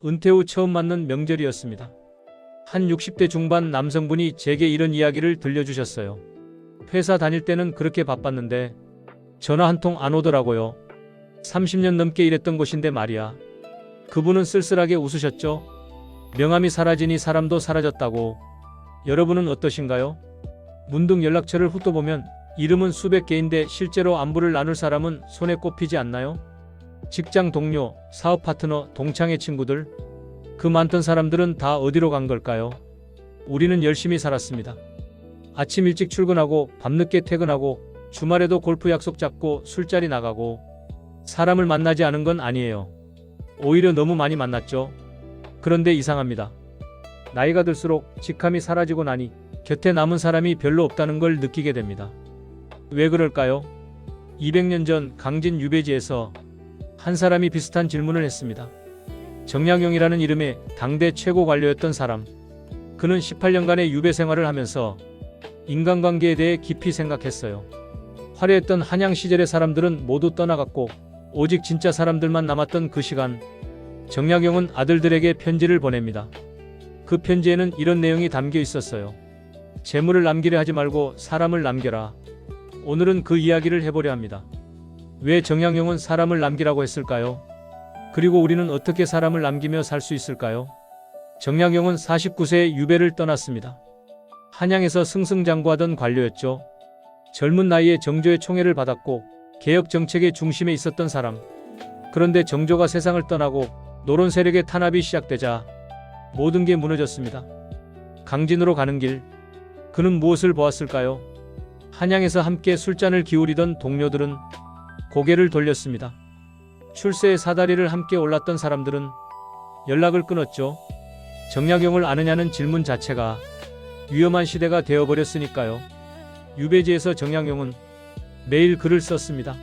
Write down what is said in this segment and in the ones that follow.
은퇴 후 처음 맞는 명절이었습니다. 한 60대 중반 남성분이 제게 이런 이야기를 들려주셨어요. 회사 다닐 때는 그렇게 바빴는데 전화 한 통 안 오더라고요. 30년 넘게 일했던 곳인데 말이야. 그분은 쓸쓸하게 웃으셨죠. 명함이 사라지니 사람도 사라졌다고. 여러분은 어떠신가요? 문득 연락처를 훑어보면 이름은 수백 개인데 실제로 안부를 나눌 사람은 손에 꼽히지 않나요? 직장 동료, 사업 파트너, 동창회 친구들, 그 많던 사람들은 다 어디로 간 걸까요? 우리는 열심히 살았습니다. 아침 일찍 출근하고 밤늦게 퇴근하고 주말에도 골프 약속 잡고 술자리 나가고 사람을 만나지 않은 건 아니에요. 오히려 너무 많이 만났죠. 그런데 이상합니다. 나이가 들수록 직함이 사라지고 나니 곁에 남은 사람이 별로 없다는 걸 느끼게 됩니다. 왜 그럴까요? 200년 전 강진 유배지에서 한 사람이 비슷한 질문을 했습니다. 정약용이라는 이름의 당대 최고 관료였던 사람. 그는 18년간의 유배 생활을 하면서 인간관계에 대해 깊이 생각했어요. 화려했던 한양 시절의 사람들은 모두 떠나갔고 오직 진짜 사람들만 남았던 그 시간, 정약용은 아들들에게 편지를 보냅니다. 그 편지에는 이런 내용이 담겨 있었어요. 재물을 남기려 하지 말고 사람을 남겨라. 오늘은 그 이야기를 해보려 합니다. 왜 정약용은 사람을 남기라고 했을까요? 그리고 우리는 어떻게 사람을 남기며 살 수 있을까요? 정약용은 49세에 유배를 떠났습니다. 한양에서 승승장구하던 관료였죠. 젊은 나이에 정조의 총애를 받았고 개혁 정책의 중심에 있었던 사람. 그런데 정조가 세상을 떠나고 노론 세력의 탄압이 시작되자 모든 게 무너졌습니다. 강진으로 가는 길, 그는 무엇을 보았을까요? 한양에서 함께 술잔을 기울이던 동료들은 고개를 돌렸습니다. 출세의 사다리를 함께 올랐던 사람들은 연락을 끊었죠. 정약용을 아느냐는 질문 자체가 위험한 시대가 되어버렸으니까요. 유배지에서 정약용은 매일 글을 썼습니다.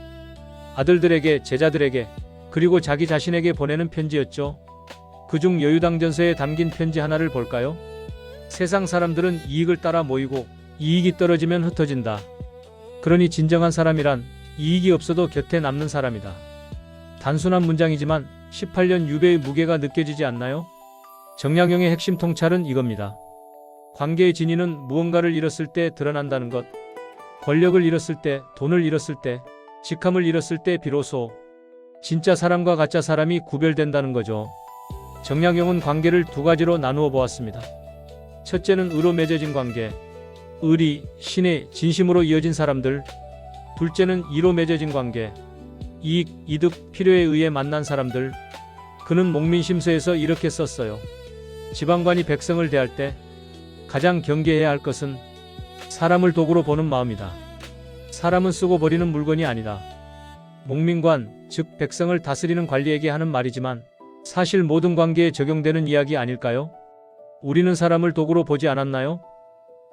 아들들에게, 제자들에게, 그리고 자기 자신에게 보내는 편지였죠. 그중 여유당전서에 담긴 편지 하나를 볼까요? 세상 사람들은 이익을 따라 모이고 이익이 떨어지면 흩어진다. 그러니 진정한 사람이란 이익이 없어도 곁에 남는 사람이다. 단순한 문장이지만 18년 유배의 무게가 느껴지지 않나요? 정약용의 핵심 통찰은 이겁니다. 관계의 진위는 무언가를 잃었을 때 드러난다는 것. 권력을 잃었을 때, 돈을 잃었을 때, 직함을 잃었을 때 비로소 진짜 사람과 가짜 사람이 구별된다는 거죠. 정약용은 관계를 두 가지로 나누어 보았습니다. 첫째는 의로 맺어진 관계, 의리, 신의, 진심으로 이어진 사람들. 둘째는 이로 맺어진 관계, 이익, 이득, 필요에 의해 만난 사람들. 그는 목민심서에서 이렇게 썼어요. 지방관이 백성을 대할 때 가장 경계해야 할 것은 사람을 도구로 보는 마음이다. 사람은 쓰고 버리는 물건이 아니다. 목민관, 즉 백성을 다스리는 관리에게 하는 말이지만 사실 모든 관계에 적용되는 이야기 아닐까요? 우리는 사람을 도구로 보지 않았나요?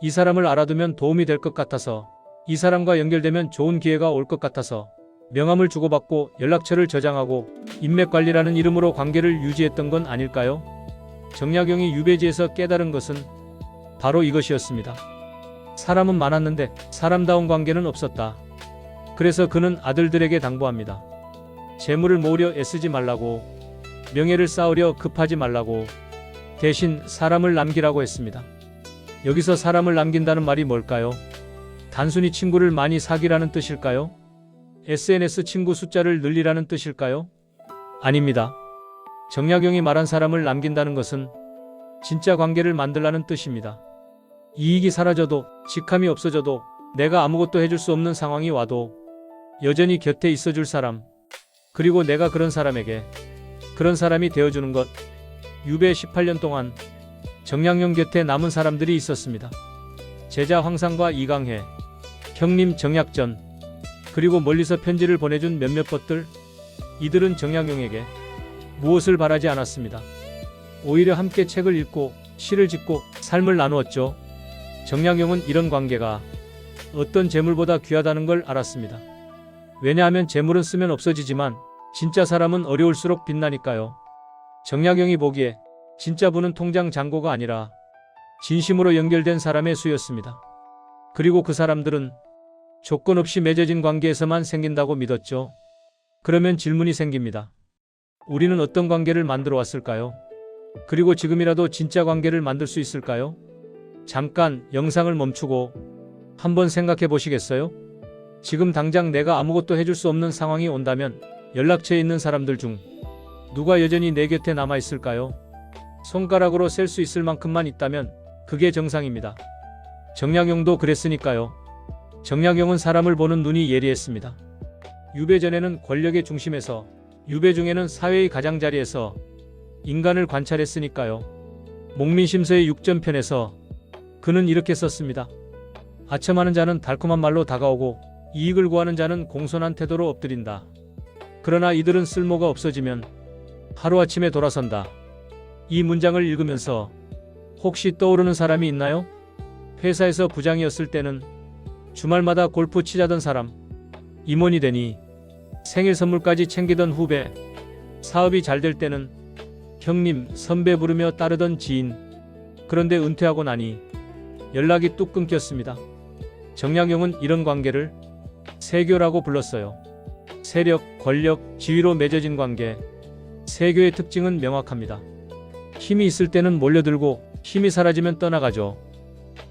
이 사람을 알아두면 도움이 될 것 같아서, 이 사람과 연결되면 좋은 기회가 올 것 같아서 명함을 주고받고 연락처를 저장하고 인맥관리라는 이름으로 관계를 유지했던 건 아닐까요? 정약용이 유배지에서 깨달은 것은 바로 이것이었습니다. 사람은 많았는데 사람다운 관계는 없었다. 그래서 그는 아들들에게 당부합니다. 재물을 모으려 애쓰지 말라고, 명예를 쌓으려 급하지 말라고, 대신 사람을 남기라고 했습니다. 여기서 사람을 남긴다는 말이 뭘까요? 단순히 친구를 많이 사귀라는 뜻일까요? SNS 친구 숫자를 늘리라는 뜻일까요? 아닙니다. 정약용이 말한 사람을 남긴다는 것은 진짜 관계를 만들라는 뜻입니다. 이익이 사라져도, 직함이 없어져도, 내가 아무것도 해줄 수 없는 상황이 와도 여전히 곁에 있어줄 사람, 그리고 내가 그런 사람에게 그런 사람이 되어주는 것. 유배 18년 동안 정약용 곁에 남은 사람들이 있었습니다. 제자 황상과 이강회, 형님 정약전, 그리고 멀리서 편지를 보내준 몇몇 것들. 이들은 정약용에게 무엇을 바라지 않았습니다. 오히려 함께 책을 읽고 시를 짓고 삶을 나누었죠. 정약용은 이런 관계가 어떤 재물보다 귀하다는 걸 알았습니다. 왜냐하면 재물은 쓰면 없어지지만 진짜 사람은 어려울수록 빛나니까요. 정약용이 보기에 진짜 부는 통장 잔고가 아니라 진심으로 연결된 사람의 수였습니다. 그리고 그 사람들은 조건 없이 맺어진 관계에서만 생긴다고 믿었죠. 그러면 질문이 생깁니다. 우리는 어떤 관계를 만들어 왔을까요? 그리고 지금이라도 진짜 관계를 만들 수 있을까요? 잠깐 영상을 멈추고 한번 생각해 보시겠어요? 지금 당장 내가 아무것도 해줄 수 없는 상황이 온다면 연락처에 있는 사람들 중 누가 여전히 내 곁에 남아 있을까요? 손가락으로 셀 수 있을 만큼만 있다면 그게 정상입니다. 정약용도 그랬으니까요. 정약용은 사람을 보는 눈이 예리했습니다. 유배 전에는 권력의 중심에서, 유배 중에는 사회의 가장자리에서 인간을 관찰했으니까요. 목민심서의 6전편에서 그는 이렇게 썼습니다. 아첨하는 자는 달콤한 말로 다가오고 이익을 구하는 자는 공손한 태도로 엎드린다. 그러나 이들은 쓸모가 없어지면 하루아침에 돌아선다. 이 문장을 읽으면서 혹시 떠오르는 사람이 있나요? 회사에서 부장이었을 때는 주말마다 골프 치자던 사람, 임원이 되니 생일 선물까지 챙기던 후배, 사업이 잘 될 때는 형님, 선배 부르며 따르던 지인, 그런데 은퇴하고 나니 연락이 뚝 끊겼습니다. 정약용은 이런 관계를 세교라고 불렀어요. 세력, 권력, 지위로 맺어진 관계. 세교의 특징은 명확합니다. 힘이 있을 때는 몰려들고 힘이 사라지면 떠나가죠.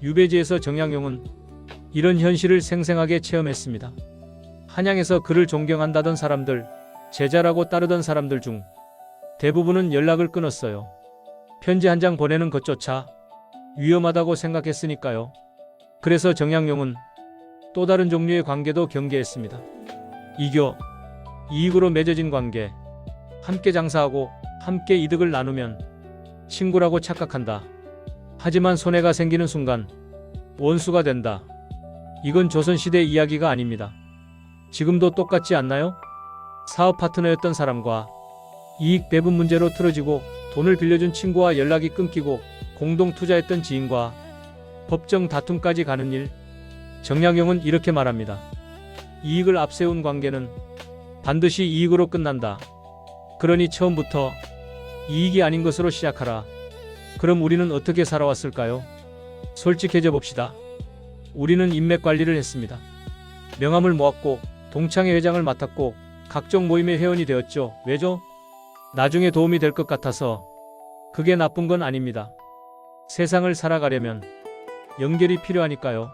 유배지에서 정약용은 이런 현실을 생생하게 체험했습니다. 한양에서 그를 존경한다던 사람들, 제자라고 따르던 사람들 중 대부분은 연락을 끊었어요. 편지 한 장 보내는 것조차 위험하다고 생각했으니까요. 그래서 정약용은 또 다른 종류의 관계도 경계했습니다. 이교, 이익으로 맺어진 관계. 함께 장사하고 함께 이득을 나누면 친구라고 착각한다. 하지만 손해가 생기는 순간 원수가 된다. 이건 조선시대 이야기가 아닙니다. 지금도 똑같지 않나요? 사업 파트너였던 사람과 이익 배분 문제로 틀어지고 돈을 빌려준 친구와 연락이 끊기고 공동 투자했던 지인과 법정 다툼까지 가는 일. 정약용은 이렇게 말합니다. 이익을 앞세운 관계는 반드시 이익으로 끝난다. 그러니 처음부터 이익이 아닌 것으로 시작하라. 그럼 우리는 어떻게 살아왔을까요? 솔직해져 봅시다. 우리는 인맥 관리를 했습니다. 명함을 모았고 동창회 회장을 맡았고 각종 모임의 회원이 되었죠. 왜죠? 나중에 도움이 될 것 같아서. 그게 나쁜 건 아닙니다. 세상을 살아가려면 연결이 필요하니까요.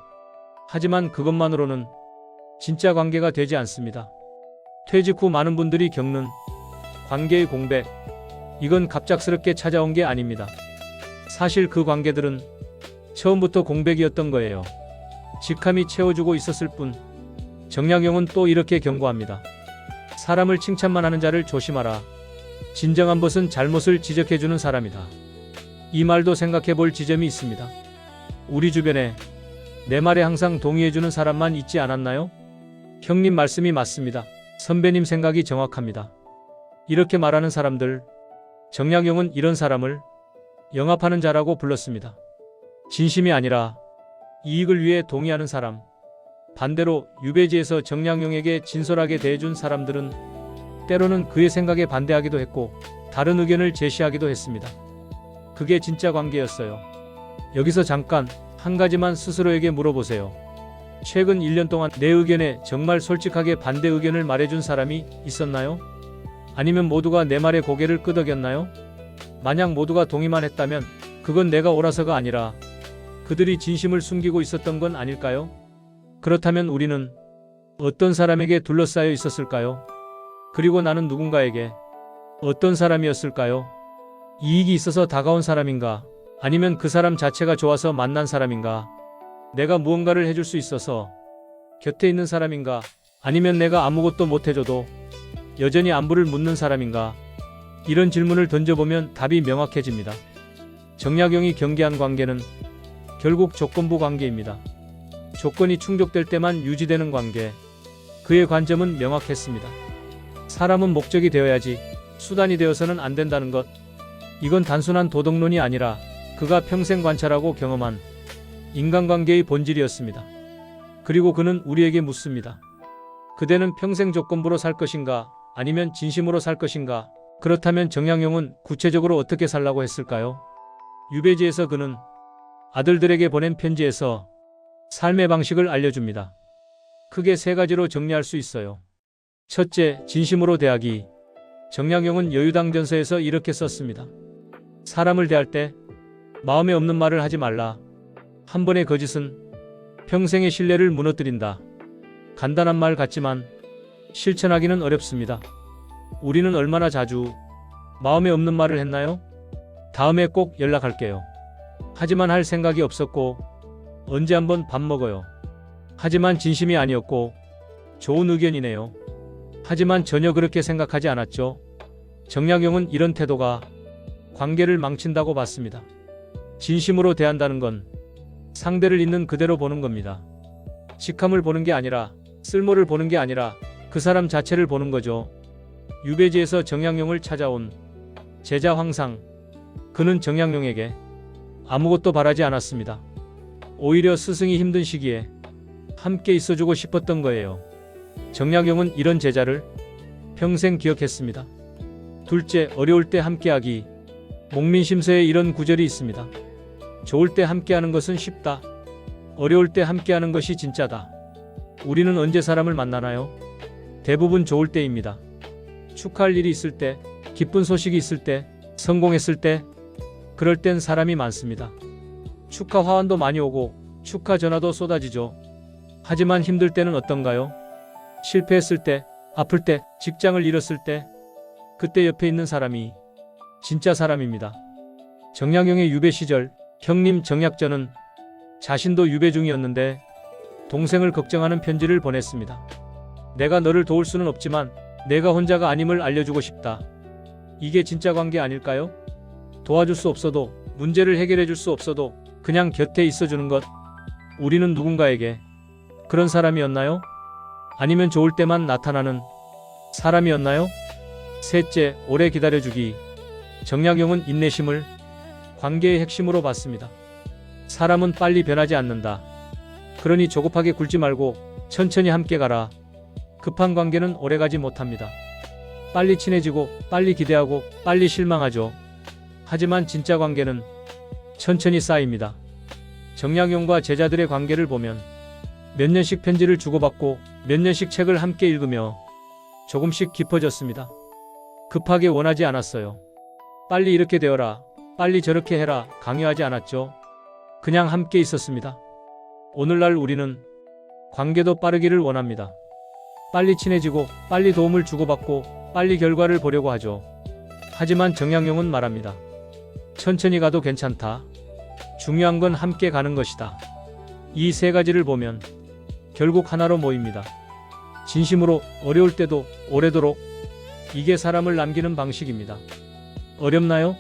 하지만 그것만으로는 진짜 관계가 되지 않습니다. 퇴직 후 많은 분들이 겪는 관계의 공백. 이건 갑작스럽게 찾아온 게 아닙니다. 사실 그 관계들은 처음부터 공백이었던 거예요. 직함이 채워주고 있었을 뿐. 정약용은 또 이렇게 경고합니다. 사람을 칭찬만 하는 자를 조심하라. 진정한 것은 잘못을 지적해주는 사람이다. 이 말도 생각해 볼 지점이 있습니다. 우리 주변에 내 말에 항상 동의해주는 사람만 있지 않았나요? 형님 말씀이 맞습니다. 선배님 생각이 정확합니다. 이렇게 말하는 사람들, 정약용은 이런 사람을 영합하는 자라고 불렀습니다. 진심이 아니라 이익을 위해 동의하는 사람. 반대로 유배지에서 정약용에게 진솔하게 대해준 사람들은 때로는 그의 생각에 반대하기도 했고 다른 의견을 제시하기도 했습니다. 그게 진짜 관계였어요. 여기서 잠깐 한 가지만 스스로에게 물어보세요. 최근 1년 동안 내 의견에 정말 솔직하게 반대 의견을 말해준 사람이 있었나요? 아니면 모두가 내 말에 고개를 끄덕였나요? 만약 모두가 동의만 했다면 그건 내가 옳아서가 아니라 그들이 진심을 숨기고 있었던 건 아닐까요? 그렇다면 우리는 어떤 사람에게 둘러싸여 있었을까요? 그리고 나는 누군가에게 어떤 사람이었을까요? 이익이 있어서 다가온 사람인가? 아니면 그 사람 자체가 좋아서 만난 사람인가? 내가 무언가를 해줄 수 있어서 곁에 있는 사람인가? 아니면 내가 아무것도 못해줘도 여전히 안부를 묻는 사람인가? 이런 질문을 던져보면 답이 명확해집니다. 정약용이 경계한 관계는 결국 조건부 관계입니다. 조건이 충족될 때만 유지되는 관계. 그의 관점은 명확했습니다. 사람은 목적이 되어야지 수단이 되어서는 안 된다는 것. 이건 단순한 도덕론이 아니라 그가 평생 관찰하고 경험한 인간관계의 본질이었습니다. 그리고 그는 우리에게 묻습니다. 그대는 평생 조건부로 살 것인가? 아니면 진심으로 살 것인가? 그렇다면 정약용은 구체적으로 어떻게 살라고 했을까요? 유배지에서 그는 아들들에게 보낸 편지에서 삶의 방식을 알려줍니다. 크게 세 가지로 정리할 수 있어요. 첫째, 진심으로 대하기. 정약용은 여유당전서에서 이렇게 썼습니다. 사람을 대할 때 마음에 없는 말을 하지 말라. 한 번의 거짓은 평생의 신뢰를 무너뜨린다. 간단한 말 같지만 실천하기는 어렵습니다. 우리는 얼마나 자주 마음에 없는 말을 했나요? 다음에 꼭 연락할게요. 하지만 할 생각이 없었고 언제 한번 밥 먹어요. 하지만 진심이 아니었고 좋은 의견이네요. 하지만 전혀 그렇게 생각하지 않았죠. 정약용은 이런 태도가 관계를 망친다고 봤습니다. 진심으로 대한다는 건 상대를 있는 그대로 보는 겁니다. 직함을 보는 게 아니라, 쓸모를 보는 게 아니라 그 사람 자체를 보는 거죠. 유배지에서 정약용을 찾아온 제자 황상. 그는 정약용에게 아무것도 바라지 않았습니다. 오히려 스승이 힘든 시기에 함께 있어주고 싶었던 거예요. 정약용은 이런 제자를 평생 기억했습니다. 둘째, 어려울 때 함께하기. 목민심서에 이런 구절이 있습니다. 좋을 때 함께하는 것은 쉽다. 어려울 때 함께하는 것이 진짜다. 우리는 언제 사람을 만나나요? 대부분 좋을 때입니다. 축하할 일이 있을 때, 기쁜 소식이 있을 때, 성공했을 때, 그럴 땐 사람이 많습니다. 축하 화환도 많이 오고 축하 전화도 쏟아지죠. 하지만 힘들 때는 어떤가요? 실패했을 때, 아플 때, 직장을 잃었을 때, 그때 옆에 있는 사람이 진짜 사람입니다. 정약용의 유배 시절, 형님 정약전은 자신도 유배 중이었는데 동생을 걱정하는 편지를 보냈습니다. 내가 너를 도울 수는 없지만 내가 혼자가 아님을 알려주고 싶다. 이게 진짜 관계 아닐까요? 도와줄 수 없어도, 문제를 해결해 줄 수 없어도 그냥 곁에 있어주는 것. 우리는 누군가에게 그런 사람이었나요? 아니면 좋을 때만 나타나는 사람이었나요? 셋째, 오래 기다려주기. 정약용은 인내심을 관계의 핵심으로 봤습니다. 사람은 빨리 변하지 않는다. 그러니 조급하게 굴지 말고 천천히 함께 가라. 급한 관계는 오래가지 못합니다. 빨리 친해지고 빨리 기대하고 빨리 실망하죠. 하지만 진짜 관계는 천천히 쌓입니다. 정약용과 제자들의 관계를 보면 몇 년씩 편지를 주고받고 몇 년씩 책을 함께 읽으며 조금씩 깊어졌습니다. 급하게 원하지 않았어요. 빨리 이렇게 되어라, 빨리 저렇게 해라 강요하지 않았죠. 그냥 함께 있었습니다. 오늘날 우리는 관계도 빠르기를 원합니다. 빨리 친해지고 빨리 도움을 주고받고 빨리 결과를 보려고 하죠. 하지만 정약용은 말합니다. 천천히 가도 괜찮다. 중요한 건 함께 가는 것이다. 이 세 가지를 보면 결국 하나로 모입니다. 진심으로, 어려울 때도, 오래도록. 이게 사람을 남기는 방식입니다. 어렵나요?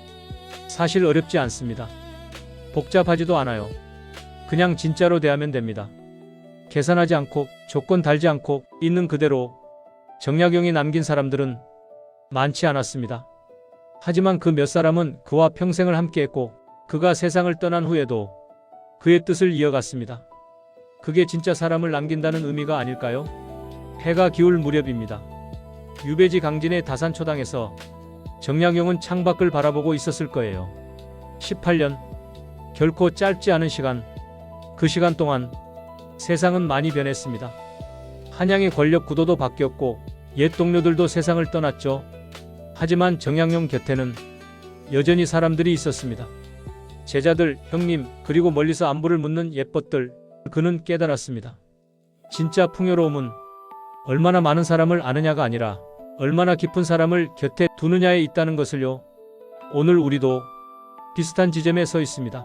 사실 어렵지 않습니다. 복잡하지도 않아요. 그냥 진짜로 대하면 됩니다. 계산하지 않고, 조건 달지 않고, 있는 그대로. 정약용이 남긴 사람들은 많지 않았습니다. 하지만 그 몇 사람은 그와 평생을 함께했고 그가 세상을 떠난 후에도 그의 뜻을 이어갔습니다. 그게 진짜 사람을 남긴다는 의미가 아닐까요? 해가 기울 무렵입니다. 유배지 강진의 다산초당에서 정약용은 창밖을 바라보고 있었을 거예요. 18년, 결코 짧지 않은 시간. 그 시간 동안 세상은 많이 변했습니다. 한양의 권력 구도도 바뀌었고 옛 동료들도 세상을 떠났죠. 하지만 정약용 곁에는 여전히 사람들이 있었습니다. 제자들, 형님, 그리고 멀리서 안부를 묻는 예뻤들. 그는 깨달았습니다. 진짜 풍요로움은 얼마나 많은 사람을 아느냐가 아니라 얼마나 깊은 사람을 곁에 두느냐에 있다는 것을요. 오늘 우리도 비슷한 지점에 서 있습니다.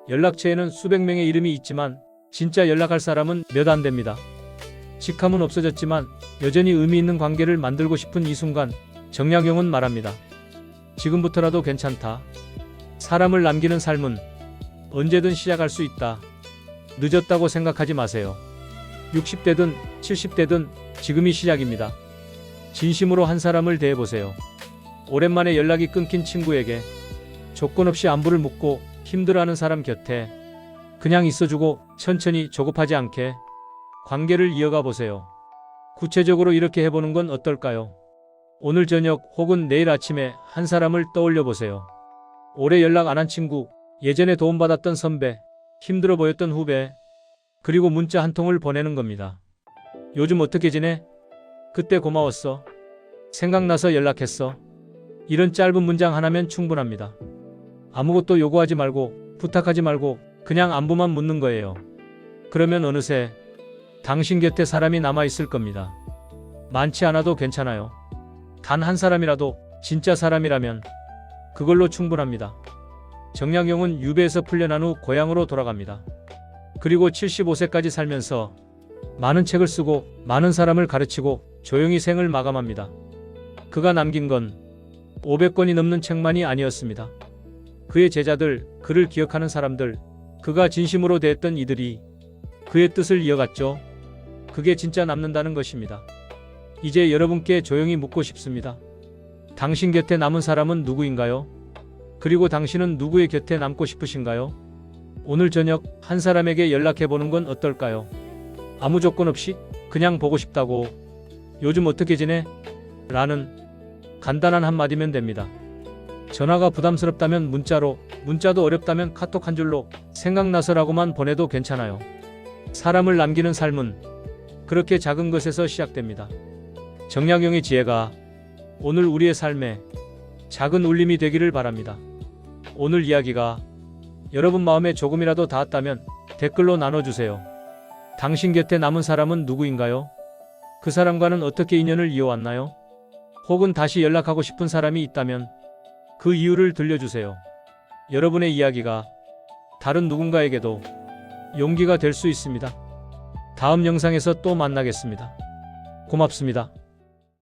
연락처에는 수백 명의 이름이 있지만 진짜 연락할 사람은 몇 안 됩니다. 직함은 없어졌지만 여전히 의미 있는 관계를 만들고 싶은 이 순간 정약용은 말합니다. 지금부터라도 괜찮다. 사람을 남기는 삶은 언제든 시작할 수 있다. 늦었다고 생각하지 마세요. 60대든 70대든 지금이 시작입니다. 진심으로 한 사람을 대해보세요. 오랜만에 연락이 끊긴 친구에게 조건 없이 안부를 묻고 힘들어하는 사람 곁에 그냥 있어주고 천천히 조급하지 않게 관계를 이어가 보세요. 구체적으로 이렇게 해보는 건 어떨까요? 오늘 저녁 혹은 내일 아침에 한 사람을 떠올려 보세요. 오래 연락 안 한 친구, 예전에 도움받았던 선배, 힘들어 보였던 후배, 그리고 문자 한 통을 보내는 겁니다. 요즘 어떻게 지내? 그때 고마웠어. 생각나서 연락했어. 이런 짧은 문장 하나면 충분합니다. 아무것도 요구하지 말고 부탁하지 말고 그냥 안부만 묻는 거예요. 그러면 어느새 당신 곁에 사람이 남아있을 겁니다. 많지 않아도 괜찮아요. 단 한 사람이라도 진짜 사람이라면 그걸로 충분합니다. 정약용은 유배에서 풀려난 후 고향으로 돌아갑니다. 그리고 75세까지 살면서 많은 책을 쓰고 많은 사람을 가르치고 조용히 생을 마감합니다. 그가 남긴 건 500권이 넘는 책만이 아니었습니다. 그의 제자들, 그를 기억하는 사람들, 그가 진심으로 대했던 이들이 그의 뜻을 이어갔죠. 그게 진짜 남는다는 것입니다. 이제 여러분께 조용히 묻고 싶습니다. 당신 곁에 남은 사람은 누구인가요? 그리고 당신은 누구의 곁에 남고 싶으신가요? 오늘 저녁 한 사람에게 연락해보는 건 어떨까요? 아무 조건 없이 그냥 보고 싶다고. 요즘 어떻게 지내? 라는 간단한 한마디면 됩니다. 전화가 부담스럽다면 문자로, 문자도 어렵다면 카톡 한 줄로 생각나서라고만 보내도 괜찮아요. 사람을 남기는 삶은 그렇게 작은 것에서 시작됩니다. 정약용의 지혜가 오늘 우리의 삶에 작은 울림이 되기를 바랍니다. 오늘 이야기가 여러분 마음에 조금이라도 닿았다면 댓글로 나눠주세요. 당신 곁에 남은 사람은 누구인가요? 그 사람과는 어떻게 인연을 이어왔나요? 혹은 다시 연락하고 싶은 사람이 있다면 그 이유를 들려주세요. 여러분의 이야기가 다른 누군가에게도 용기가 될 수 있습니다. 다음 영상에서 또 만나겠습니다. 고맙습니다.